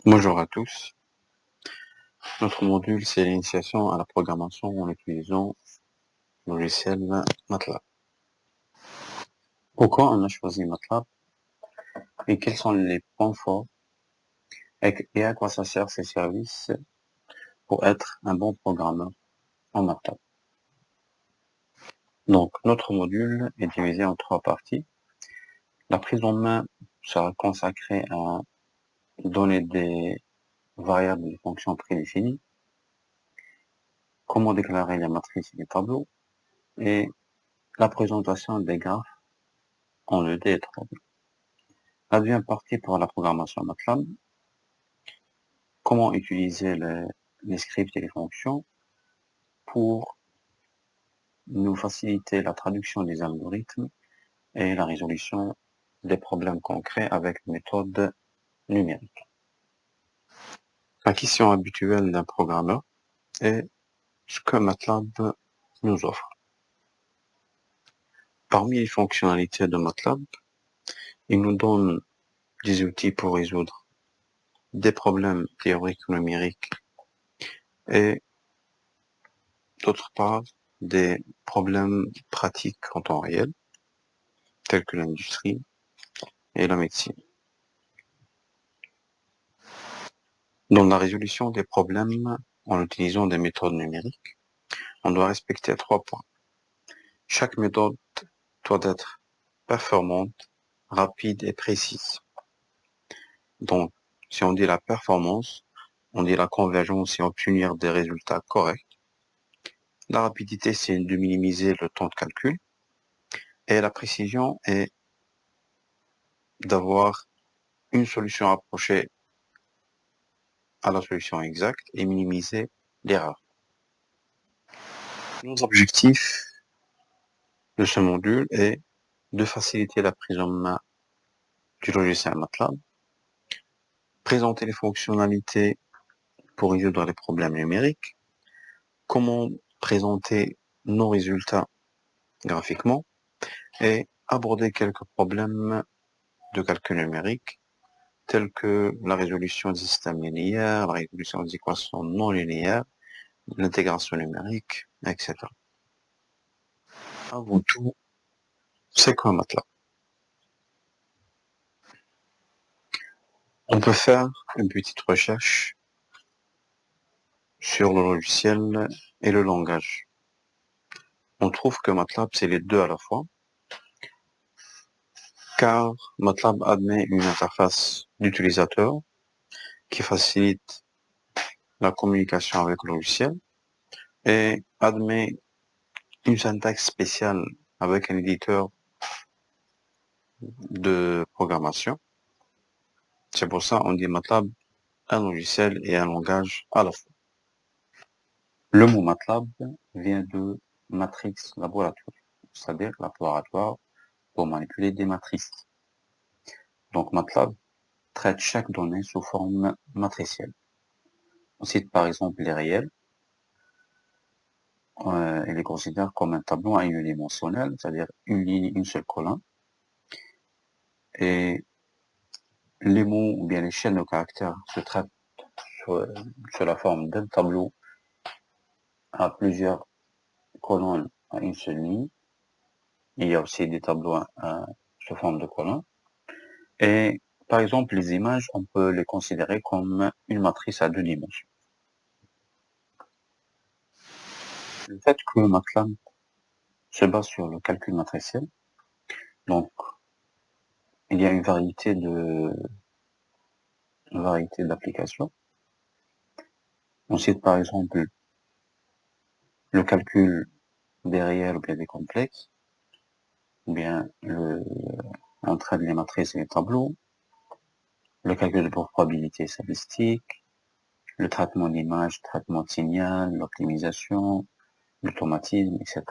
Bonjour à tous. Notre module, c'est l'initiation à la programmation en utilisant le logiciel MATLAB. Pourquoi on a choisi MATLAB et quels sont les points forts et à quoi ça sert ces services pour être un bon programmeur en MATLAB. Donc, notre module est divisé en 3 parties. La prise en main sera consacrée à donner des variables et des fonctions prédéfinies, comment déclarer les matrices et les tableaux, et la présentation des graphes en 2D et 3D. La deuxième partie pour la programmation MATLAB, comment utiliser les scripts et les fonctions pour nous faciliter la traduction des algorithmes et la résolution des problèmes concrets avec une méthode numérique. La question habituelle d'un programmeur est ce que MATLAB nous offre. Parmi les fonctionnalités de MATLAB, il nous donne des outils pour résoudre des problèmes théoriques numériques et d'autre part des problèmes pratiques en temps réel, tels que l'industrie et la médecine. Dans la résolution des problèmes en utilisant des méthodes numériques, on doit respecter 3 points. Chaque méthode doit être performante, rapide et précise. Donc, si on dit la performance, on dit la convergence et obtenir des résultats corrects. La rapidité, c'est de minimiser le temps de calcul. Et la précision est d'avoir une solution approchée à la solution exacte et minimiser l'erreur. Nos objectifs de ce module est de faciliter la prise en main du logiciel MATLAB, présenter les fonctionnalités pour résoudre les problèmes numériques, comment présenter nos résultats graphiquement et aborder quelques problèmes de calcul numérique tels que la résolution des systèmes linéaires, la résolution des équations non linéaires, l'intégration numérique, etc. Avant tout, c'est quoi MATLAB? On peut faire une petite recherche sur le logiciel et le langage. On trouve que MATLAB, c'est les deux à la fois, car MATLAB admet une interface d'utilisateur qui facilite la communication avec le logiciel et admet une syntaxe spéciale avec un éditeur de programmation. C'est pour ça qu'on dit MATLAB un logiciel et un langage à la fois. Le mot MATLAB vient de matrix laboratoire, c'est-à-dire laboratoire pour manipuler des matrices. Donc MATLAB traite chaque donnée sous forme matricielle. On cite par exemple les réels, et les considère comme un tableau unidimensionnel, c'est-à-dire une ligne, une seule colonne. Et les mots ou bien les chaînes de caractères se traitent sur la forme d'un tableau à plusieurs colonnes à une seule ligne. Il y a aussi des tableaux sous forme de colonnes. Et par exemple, les images, on peut les considérer comme une matrice à 2 dimensions. Le fait que MATLAB se base sur le calcul matriciel, donc il y a une variété d'applications. On cite par exemple le calcul des réels ou bien des complexes, ou bien l'entraide des matrices et les tableaux, le calcul de probabilité statistique, le traitement d'image, traitement de signal, l'optimisation, l'automatisme, etc.